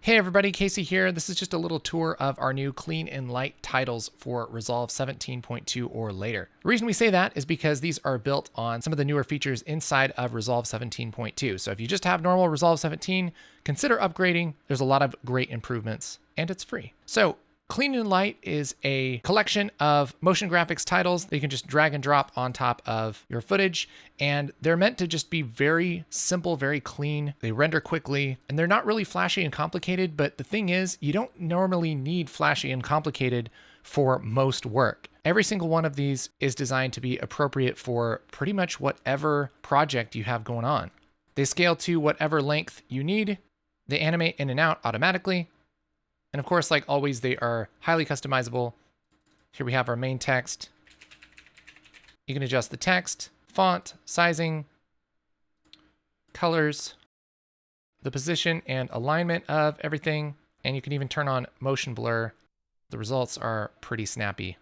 Hey everybody, Casey here. This is just a little tour of our new clean and light titles for Resolve 17.2 or later. The reason we say that is because these are built on some of the newer features inside of Resolve 17.2. So if you just have normal Resolve 17, consider upgrading. There's a lot of great improvements and it's free. So Clean and Light is a collection of motion graphics titles that you can just drag and drop on top of your footage. And they're meant to just be very simple, very clean. They render quickly and they're not really flashy and complicated. But the thing is, you don't normally need flashy and complicated for most work. Every single one of these is designed to be appropriate for pretty much whatever project you have going on. They scale to whatever length you need. They animate in and out automatically. And of course, like always, they are highly customizable. Here we have our main text. You can adjust the text, font, sizing, colors, the position and alignment of everything. And you can even turn on motion blur. The results are pretty snappy.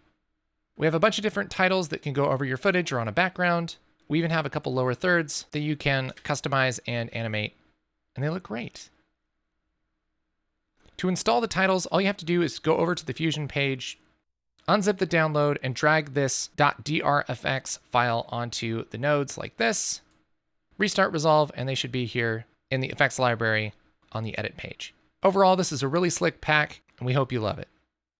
We have a bunch of different titles that can go over your footage or on a background. We even have a couple lower thirds that you can customize and animate, and they look great. To install the titles, all you have to do is go over to the Fusion page, unzip the download, and drag this .drfx file onto the nodes like this. Restart Resolve, and they should be here in the effects library on the edit page. Overall, this is a really slick pack, and we hope you love it.